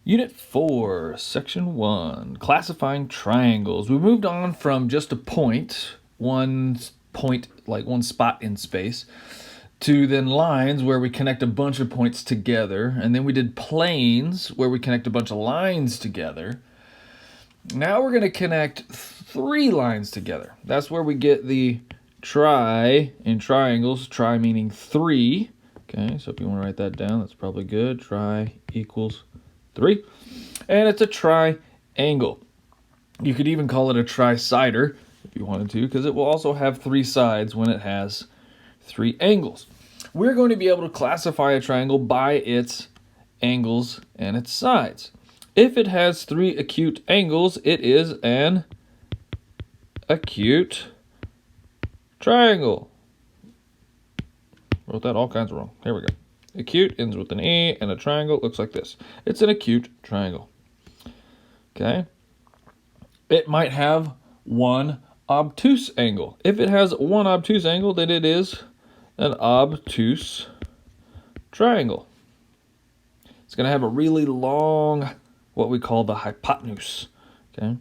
Unit 4, Section 1, Classifying Triangles. We moved on from just a point, like one spot in space, to then lines where we connect a bunch of points together, and then we did planes where we connect a bunch of lines together. Now we're going to connect 3 lines together. That's where we get the tri in triangles, tri meaning 3. Okay, so if you want to write that down, that's probably good. Tri equals 3. And it's a triangle. You could even call it a tricider if you wanted to, because it will also have 3 sides when it has 3 angles. We're going to be able to classify a triangle by its angles and its sides. If it has 3 acute angles, it is an acute triangle. Wrote that all kinds of wrong. Here we go. Acute ends with an E, and a triangle looks like this. It's an acute triangle. Okay? It might have 1 obtuse angle. If it has 1 obtuse angle, then it is an obtuse triangle. It's going to have a really long, what we call the hypotenuse. Okay?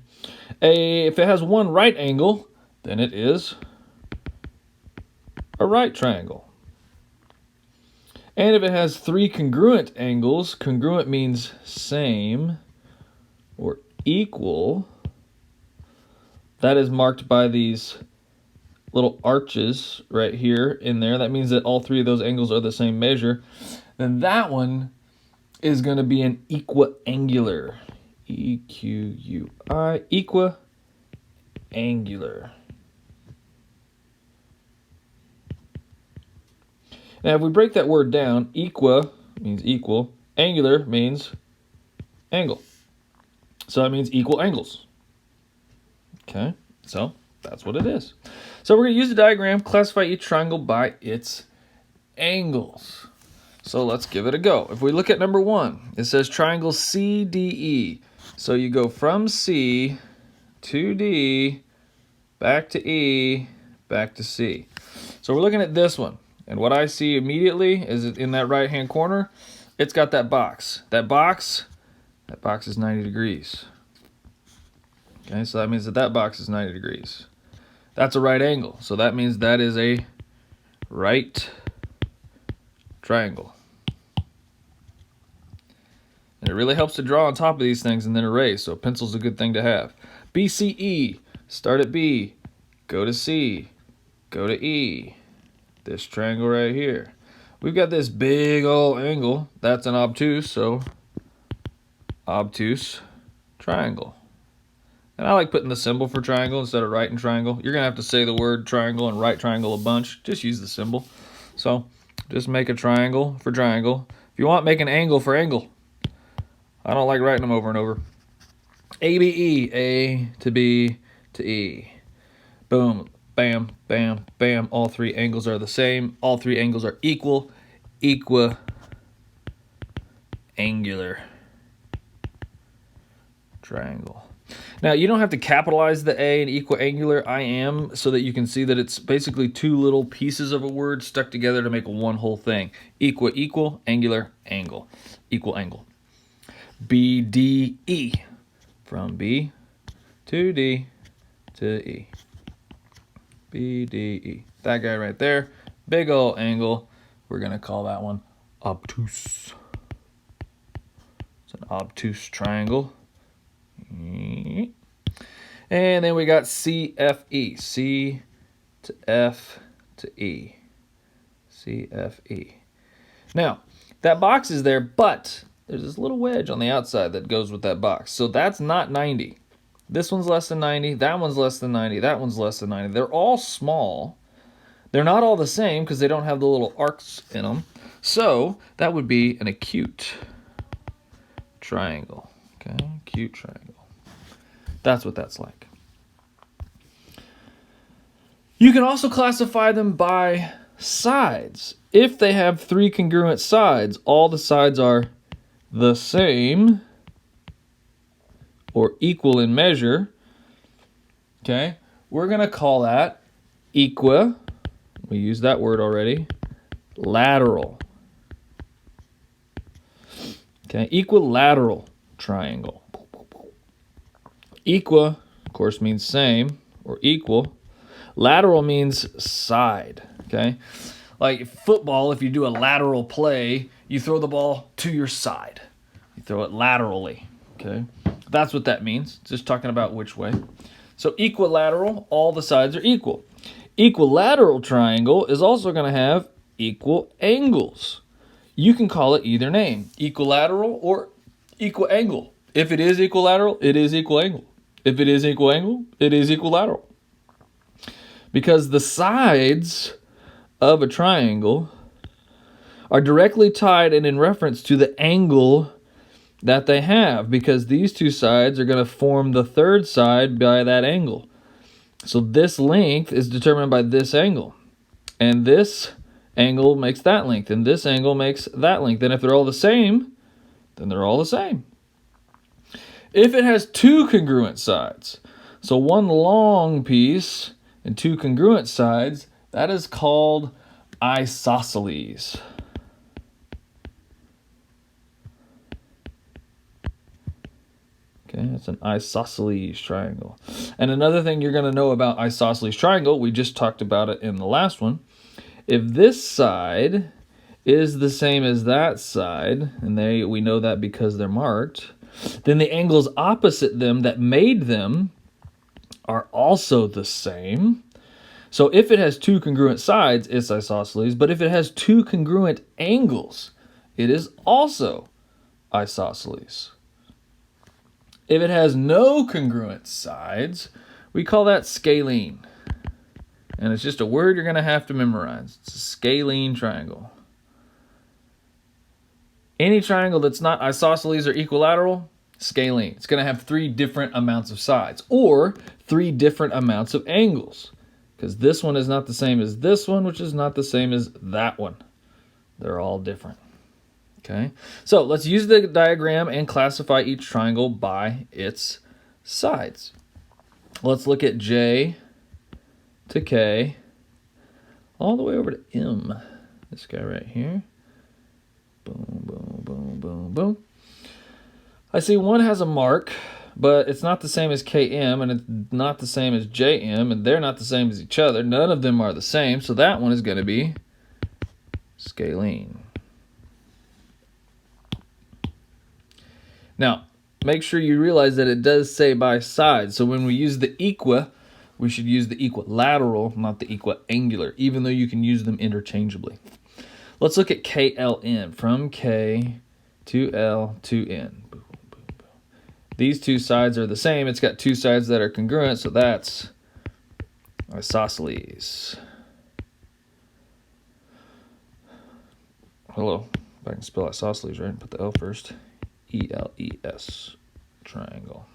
If it has 1 right angle, then it is a right triangle. And if it has 3 congruent angles, congruent means same or equal. That is marked by these little arches right here in there. That means that all 3 of those angles are the same measure. Then that one is going to be an equiangular. E-Q-U-I, equiangular. Now, if we break that word down, equa means equal, angular means angle. So that means equal angles. Okay, so that's what it is. So we're going to use the diagram, classify each triangle by its angles. So let's give it a go. If we look at number 1, it says triangle CDE. So you go from C to D, back to E, back to C. So we're looking at this one. And what I see immediately is in that right-hand corner, it's got that box. That box is 90 degrees. Okay, so that means that box is 90 degrees. That's a right angle. So that means that is a right triangle. And it really helps to draw on top of these things and then erase. So a pencil's a good thing to have. BCE, start at B, go to C, go to E. This triangle right here. We've got this big old angle. That's an obtuse, so obtuse triangle. And I like putting the symbol for triangle instead of right and triangle. You're going to have to say the word triangle and right triangle a bunch. Just use the symbol. So just make a triangle for triangle. If you want, make an angle for angle. I don't like writing them over and over. ABE, A to B to E. Boom. Bam, bam, bam. All 3 angles are the same. All 3 angles are equal. Equiangular triangle. Now, you don't have to capitalize the A in equiangular. I am, so that you can see that it's basically 2 little pieces of a word stuck together to make one whole thing. Equal, angular, angle. Equal angle. BDE. From B to D to E. BDE. That guy right there, big old angle. We're going to call that one obtuse. It's an obtuse triangle. And then we got CFE. C to F to E. CFE. Now, that box is there, but there's this little wedge on the outside that goes with that box. So that's not 90. This one's less than 90, that one's less than 90, that one's less than 90. They're all small. They're not all the same because they don't have the little arcs in them. So that would be an acute triangle. Okay, acute triangle. That's what that's like. You can also classify them by sides. If they have 3 congruent sides, all the sides are the same or equal in measure, okay, we're going to call that we used that word already, lateral. Okay, equilateral triangle. Equa, of course, means same or equal. Lateral means side, okay? Like football, if you do a lateral play, you throw the ball to your side. You throw it laterally, okay? That's what that means. Just talking about which way. So equilateral, all the sides are equal. Equilateral triangle is also going to have equal angles. You can call it either name, equilateral or equal angle. If it is equilateral, it is equal angle. If it is equal angle, it is equilateral. Because the sides of a triangle are directly tied and in reference to the angle that they have, because these two sides are going to form the third side by that angle. So this length is determined by this angle, and this angle makes that length, and this angle makes that length. And if they're all the same, then they're all the same. If it has two congruent sides, so one long piece and two congruent sides, that is called isosceles. Okay, it's an isosceles triangle. And another thing you're going to know about isosceles triangle, we just talked about it in the last one. If this side is the same as that side, and we know that because they're marked, then the angles opposite them that made them are also the same. So if it has two congruent sides, it's isosceles. But if it has two congruent angles, it is also isosceles. If it has no congruent sides, we call that scalene. And it's just a word you're going to have to memorize. It's a scalene triangle. Any triangle that's not isosceles or equilateral, scalene. It's going to have three different amounts of sides or three different amounts of angles. Because this one is not the same as this one, which is not the same as that one. They're all different. Okay, so let's use the diagram and classify each triangle by its sides. Let's look at J to K all the way over to M. This guy right here. Boom, boom, boom, boom, boom. I see one has a mark, but it's not the same as KM, and it's not the same as JM, and they're not the same as each other. None of them are the same, so that one is going to be scalene. Now, make sure you realize that it does say by side. So when we use the equa, we should use the equilateral, not the equiangular, even though you can use them interchangeably. Let's look at KLN, from K to L to N. Boom, boom, boom. These two sides are the same. It's got two sides that are congruent, so that's isosceles. Hello, if I can spell isosceles right, put the L first. ELES triangle.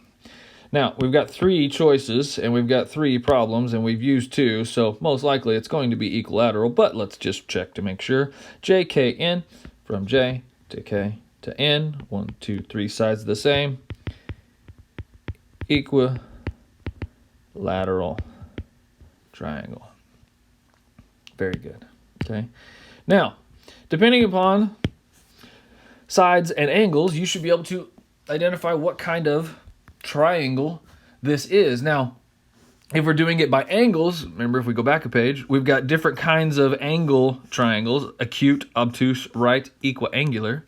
Now, we've got three choices, and we've got three problems, and we've used two, so most likely it's going to be equilateral, but let's just check to make sure. JKN, from J to K to N, 1, 2, 3 sides the same. Equilateral triangle. Very good. Okay. Now, depending upon sides and angles, you should be able to identify what kind of triangle this is. Now, if we're doing it by angles, remember if we go back a page, we've got different kinds of angle triangles: acute, obtuse, right, equiangular.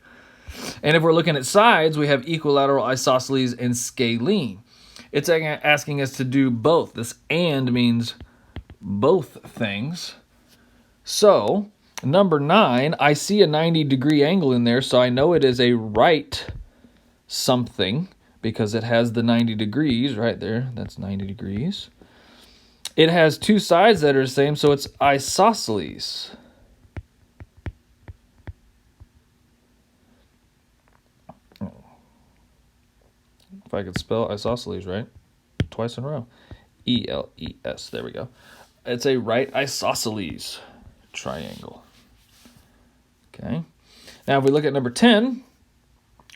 And if we're looking at sides, we have equilateral, isosceles, and scalene. It's asking us to do both. This "and" means both things. So, number 9, I see a 90-degree angle in there, so I know it is a right something because it has the 90 degrees right there. That's 90 degrees. It has two sides that are the same, so it's isosceles. If I could spell isosceles right, twice in a row. ELES, there we go. It's a right isosceles triangle. Okay. Now, if we look at number 10,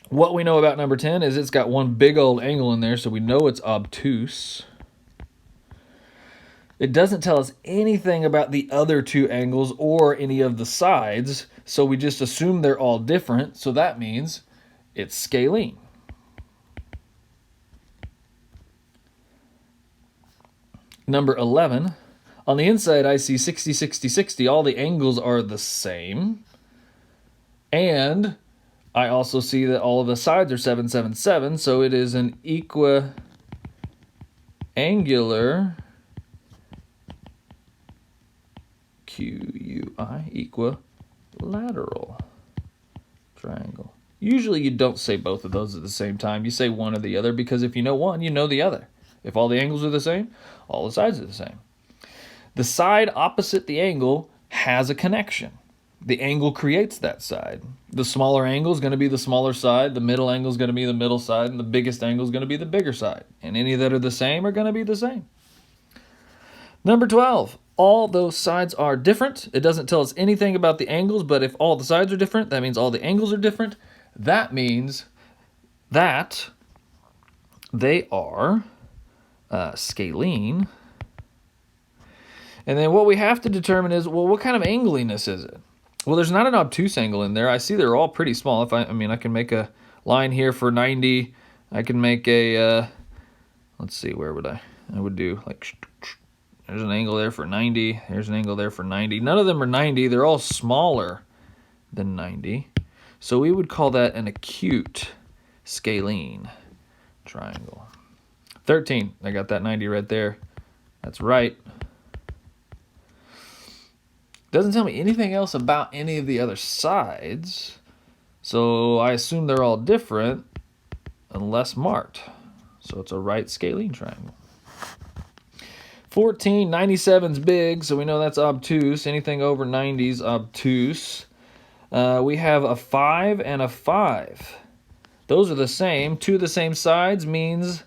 what we know about number 10 is it's got one big old angle in there, so we know it's obtuse. It doesn't tell us anything about the other two angles or any of the sides, so we just assume they're all different, so that means it's scalene. Number 11. On the inside, I see 60, 60, 60. All the angles are the same. And I also see that all of the sides are 7, 7, 7. So it is an equiangular equilateral triangle. Usually you don't say both of those at the same time. You say one or the other because if you know one, you know the other. If all the angles are the same, all the sides are the same. The side opposite the angle has a connection. The angle creates that side. The smaller angle is going to be the smaller side. The middle angle is going to be the middle side. And the biggest angle is going to be the bigger side. And any that are the same are going to be the same. Number 12. All those sides are different. It doesn't tell us anything about the angles, but if all the sides are different, that means all the angles are different. That means that they are scalene. And then what we have to determine is, well, what kind of angliness is it? Well, there's not an obtuse angle in there. I see they're all pretty small. If I can make a line here for 90. I can make a, let's see, where would I would do like, there's an angle there for 90. There's an angle there for 90. None of them are 90. They're all smaller than 90. So we would call that an acute scalene triangle. 13. I got that 90 right there. That's right. Doesn't tell me anything else about any of the other sides. So I assume they're all different unless marked. So it's a right scalene triangle. 14, 97's big, so we know that's obtuse. Anything over 90 is obtuse. We have a 5 and a 5. Those are the same. Two of the same sides means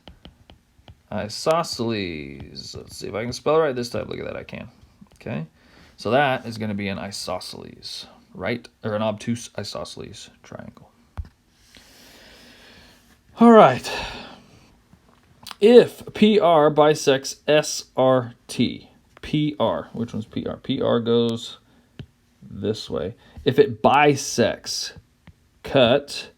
isosceles. Let's see if I can spell it right this time. Look at that, I can. Okay, so that is going to be an isosceles, right? Or an obtuse isosceles triangle. All right. If PR bisects SRT, PR, which one's PR? PR goes this way. If it bisects cut,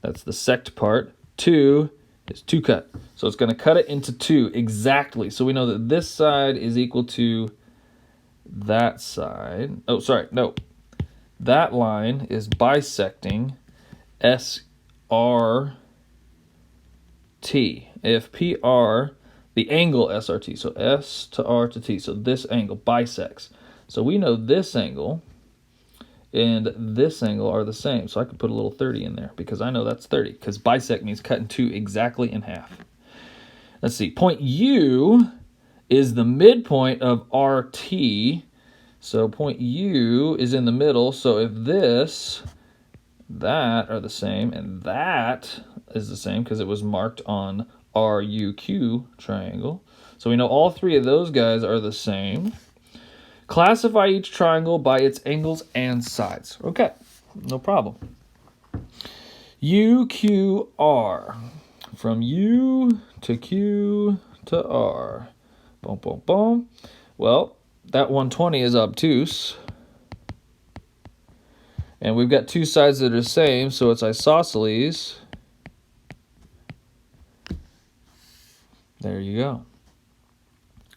that's the sect part, 2 is 2 cut. So it's going to cut it into 2 exactly. So we know that this side is equal to that side. Oh, sorry, no. That line is bisecting SRT. If PR, the angle SRT, so S to R to T, so this angle bisects. So we know this angle and this angle are the same. So I could put a little 30 in there because I know that's 30 because bisect means cut in 2 exactly in half. Let's see, point U is the midpoint of RT. So point U is in the middle. So if this, that are the same, and that is the same because it was marked on RUQ triangle. So we know all 3 of those guys are the same. Classify each triangle by its angles and sides. Okay, no problem. UQR. From U to Q to R. Boom, boom, boom. Well, that 120 is obtuse. And we've got 2 sides that are the same, so it's isosceles. There you go.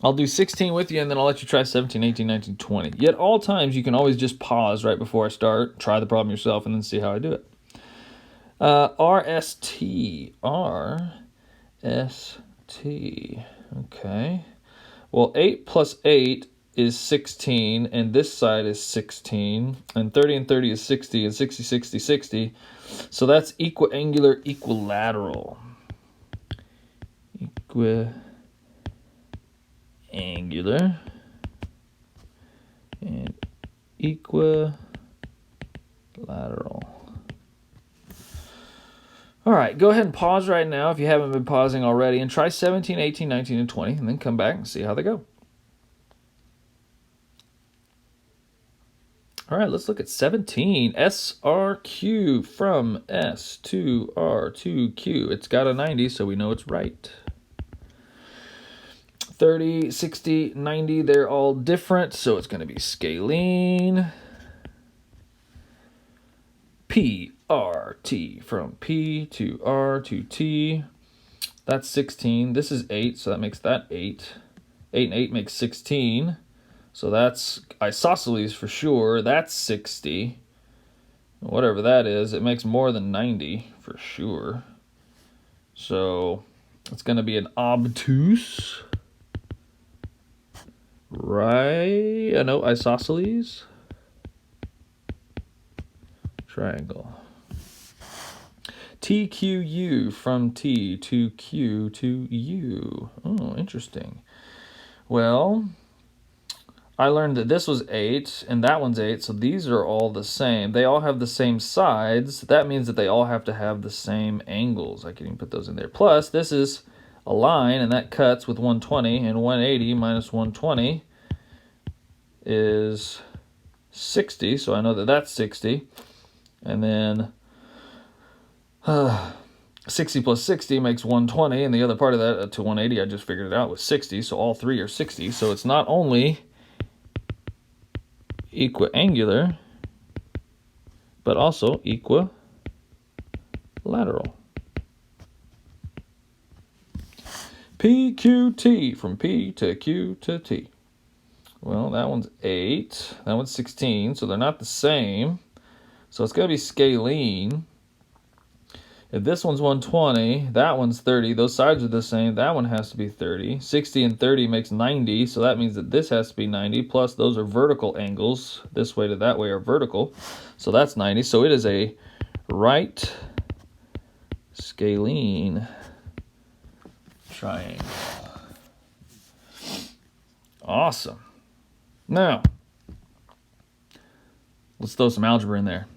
I'll do 16 with you, and then I'll let you try 17, 18, 19, 20. Yet all times, you can always just pause right before I start, try the problem yourself, and then see how I do it. RST. RST. Okay. Well, 8 plus 8 is 16, and this side is 16, and 30 and 30 is 60, and 60, 60, 60. So that's equiangular equilateral. Equiangular and equilateral. All right, go ahead and pause right now if you haven't been pausing already, and try 17, 18, 19, and 20, and then come back and see how they go. All right, let's look at 17. SRQ from S to R to Q. It's got a 90, so we know it's right. 30, 60, 90, they're all different, so it's going to be scalene. PRT, from P to R to T. That's 16. This is 8, so that makes that 8. 8 and 8 makes 16. So that's isosceles for sure. That's 60. Whatever that is, it makes more than 90 for sure. So it's going to be an obtuse, right? No, isosceles triangle. TQU from T to Q to U. Oh, interesting. Well, I learned that this was 8 and that one's 8, so these are all the same. They all have the same sides. That means that they all have to have the same angles. I can even put those in there. Plus, this is a line, and that cuts with 120, and 180 minus 120 is 60, so I know that that's 60. And then 60 plus 60 makes 120, and the other part of that to 180, I just figured it out, was 60, so all three are 60. So it's not only equiangular, but also equilateral. PQT, from P to Q to T. Well, that one's 8, that one's 16, so they're not the same. So it's got to be scalene. If this one's 120, that one's 30. Those sides are the same. That one has to be 30. 60 and 30 makes 90, so that means that this has to be 90. Plus, those are vertical angles. This way to that way are vertical. So that's 90. So it is a right scalene triangle. Awesome. Now, let's throw some algebra in there.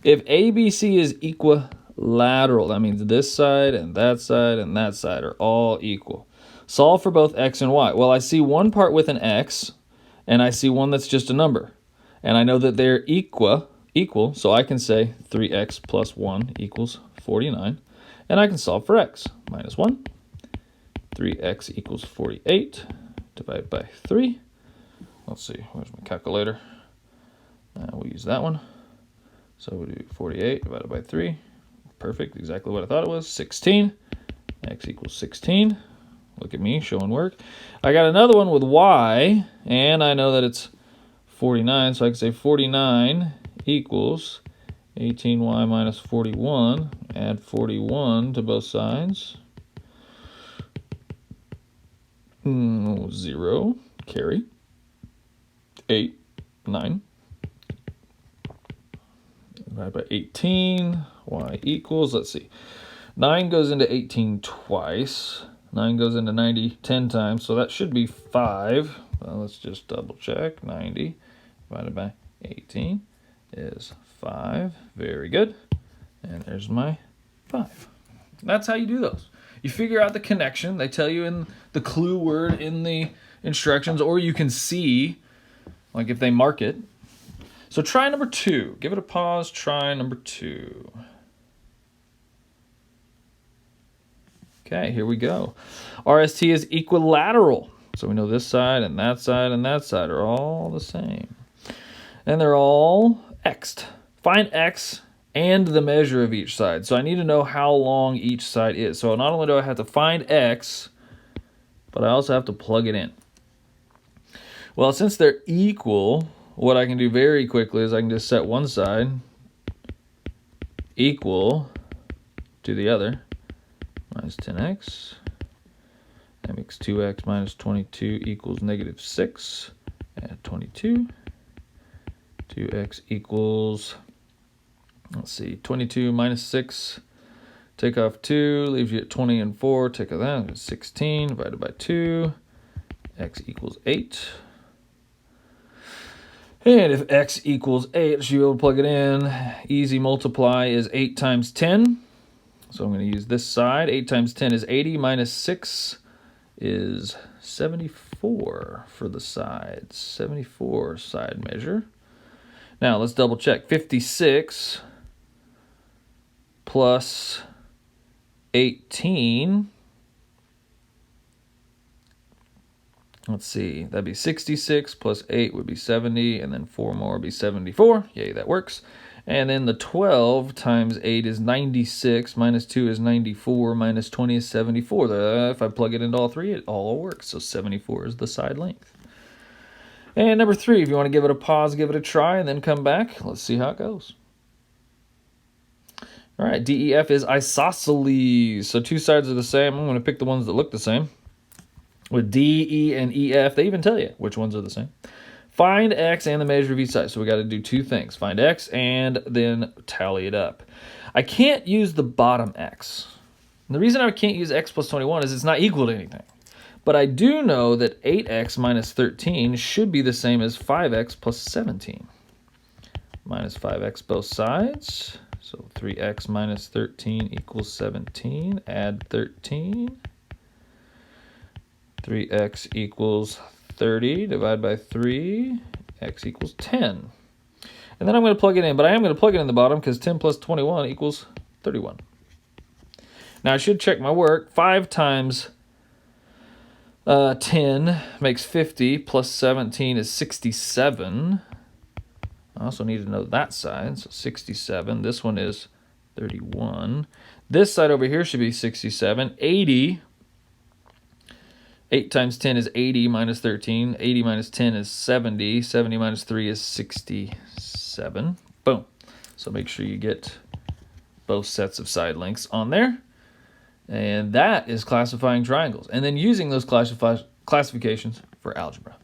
If ABC is equilateral, that means this side and that side and that side are all equal. Solve for both x and y. Well, I see one part with an x, and I see one that's just a number. And I know that they're equal, so I can say 3x plus 1 equals 49. And I can solve for x. Minus 1. 3x equals 48. Divided by 3. Let's see, where's my calculator? We'll use that one. So we'll do 48 divided by 3. Perfect, exactly what I thought it was. 16. X equals 16. Look at me, showing work. I got another one with y, and I know that it's 49, so I can say 49 equals 18y minus 41. Add 41 to both sides. 0, carry. 8, 9. Divided by 18, y equals, let's see, 9 goes into 18 twice, 9 goes into 90 10 times, so that should be 5. Well, let's just double check. 90 divided by 18 is 5. Very good. And there's my 5. That's how you do those. You figure out the connection. They tell you in the clue word in the instructions, or you can see, like if they mark it. So try number 2. Give it a pause. Try number 2. Okay, here we go. RST is equilateral. So we know this side and that side and that side are all the same. And they're all x'd. Find x and the measure of each side. So I need to know how long each side is. So not only do I have to find x, but I also have to plug it in. Well, since they're equal, what I can do very quickly is I can just set one side equal to the other. Minus 10x. That makes 2x minus 22 equals negative 6. Add 22. 2x equals, let's see, 22 minus 6. Take off 2, leaves you at 20 and 4. Take off that, 16 divided by 2. X equals 8. And if x equals 8, so you'll be able to plug it in. Easy multiply is 8 times 10. So I'm going to use this side. 8 times 10 is 80. Minus 6 is 74 for the sides. 74 side measure. Now let's double check. 56 plus 18. Let's see, that'd be 66 plus 8 would be 70, and then 4 more would be 74. Yay, that works. And then the 12 times 8 is 96, minus 2 is 94, minus 20 is 74. If I plug it into all three, it all works. So 74 is the side length. And number 3, if you want to give it a pause, give it a try, and then come back. Let's see how it goes. All right, DEF is isosceles. So 2 sides are the same. I'm going to pick the ones that look the same. With D, E, and EF, they even tell you which ones are the same. Find x and the measure of each side. So we got to do 2 things. Find x and then tally it up. I can't use the bottom x. And the reason I can't use x plus 21 is it's not equal to anything. But I do know that 8x minus 13 should be the same as 5x plus 17. Minus 5x both sides. So 3x minus 13 equals 17. Add 13. 3x equals 30. Divide by 3. X equals 10. And then I'm going to plug it in. But I am going to plug it in the bottom because 10 plus 21 equals 31. Now I should check my work. 5 times 10 makes 50, plus 17 is 67. I also need to know that side, so 67. This one is 31. This side over here should be 67. 80. 8 times 10 is 80 minus 13. 80 minus 10 is 70. 70 minus 3 is 67. Boom. So make sure you get both sets of side lengths on there. And that is classifying triangles. And then using those classifications for algebra.